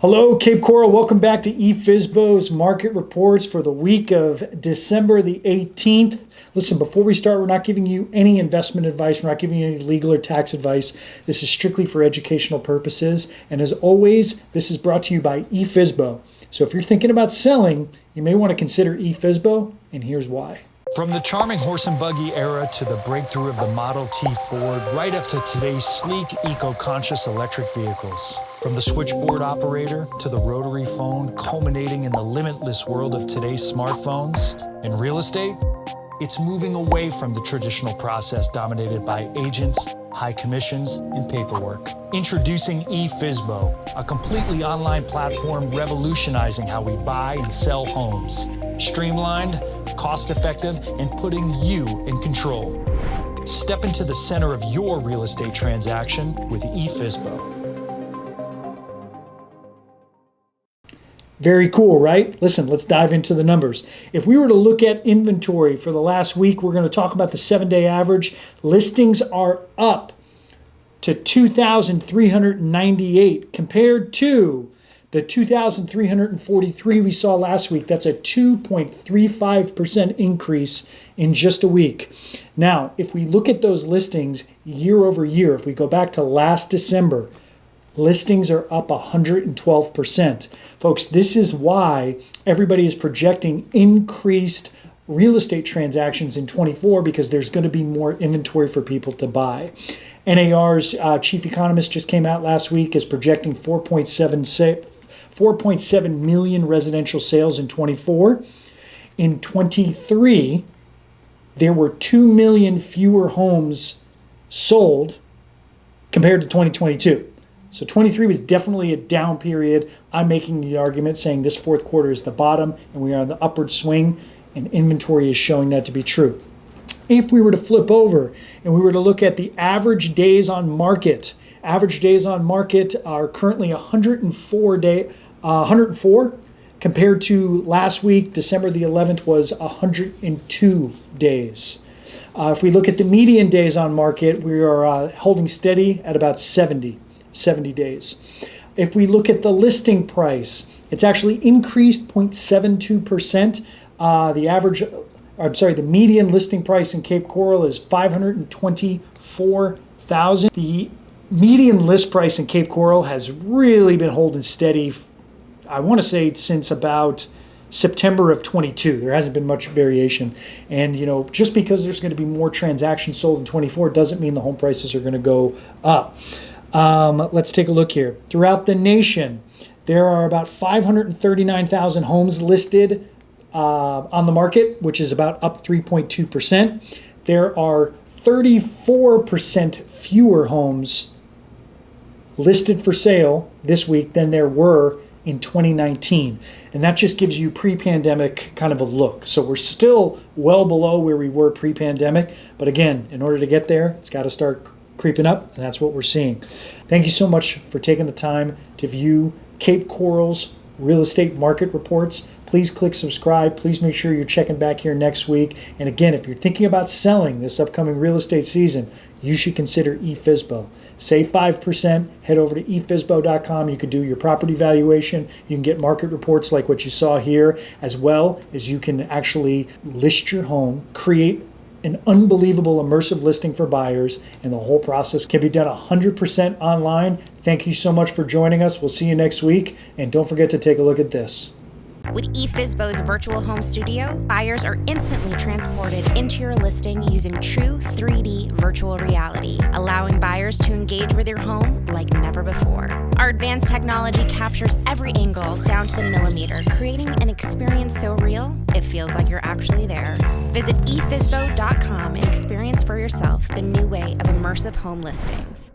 Hello, Cape Coral. Welcome back to eFizbo's market reports for the week of December the 18th. Listen, before we start, we're not giving you any investment advice. We're not giving you any legal or tax advice. This is strictly for educational purposes. And as always, this is brought to you by eFizbo. So if you're thinking about selling, you may want to consider eFizbo, and here's why. From the charming horse and buggy era to the breakthrough of the Model T Ford, right up to today's sleek, eco-conscious electric vehicles. From the switchboard operator to the rotary phone, culminating in the limitless world of today's smartphones. In real estate, it's moving away from the traditional process dominated by agents, high commissions, and paperwork. Introducing eFizbo, a completely online platform revolutionizing how we buy and sell homes. Streamlined, cost-effective, and putting you in control. Step into the center of your real estate transaction with eFizbo. Very cool, right? Listen, let's dive into the numbers. If we were to look at inventory for the last week, we're going to talk about the 7-day average. Listings are up to 2,398 compared to the 2,343 we saw last week. That's a 2.35% increase in just a week. Now, if we look at those listings year over year, if we go back to last December, listings are up 112%. Folks, this is why everybody is projecting increased real estate transactions in 24 because there's going to be more inventory for people to buy. NAR's chief economist just came out last week is projecting 4.7 million residential sales in 24. In 23, there were 2 million fewer homes sold compared to 2022. So 23 was definitely a down period. I'm making the argument saying this fourth quarter is the bottom and we are on the upward swing, and inventory is showing that to be true. If we were to flip over and we were to look at the average days on market, average days on market are currently 104 compared to last week, December the 11th was 102 days. If we look at the median days on market, we are holding steady at about 70 days. If we look at the listing price, it's actually increased 0.72%. The median listing price in Cape Coral is $524,000. The median list price in Cape Coral has really been holding steady, I want to say, since about September of 22. There hasn't been much variation. And, just because there's going to be more transactions sold in 24 doesn't mean the home prices are going to go up. Let's take a look here. Throughout the nation, there are about 539,000 homes listed on the market, which is about up 3.2%. There are 34% fewer homes listed for sale this week than there were in 2019. And that just gives you pre-pandemic kind of a look. So we're still well below where we were pre-pandemic. But again, in order to get there, it's got to start creeping up, and that's what we're seeing. Thank you so much for taking the time to view Cape Coral's real estate market reports. Please click subscribe. Please make sure you're checking back here next week. And again, if you're thinking about selling this upcoming real estate season, you should consider eFizbo. Save 5%. Head over to eFizbo.com. You can do your property valuation. You can get market reports like what you saw here, as well as you can actually list your home, create an unbelievable immersive listing for buyers, and the whole process can be done 100% online. Thank you so much for joining us. We'll see you next week, and don't forget to take a look at this. With eFizbo's virtual home studio, buyers are instantly transported into your listing using true 3D virtual reality, allowing buyers to engage with your home like never before. Our advanced technology captures every angle down to the millimeter, creating an experience so real, it feels like you're actually there. Visit eFizbo.com and experience for yourself the new way of immersive home listings.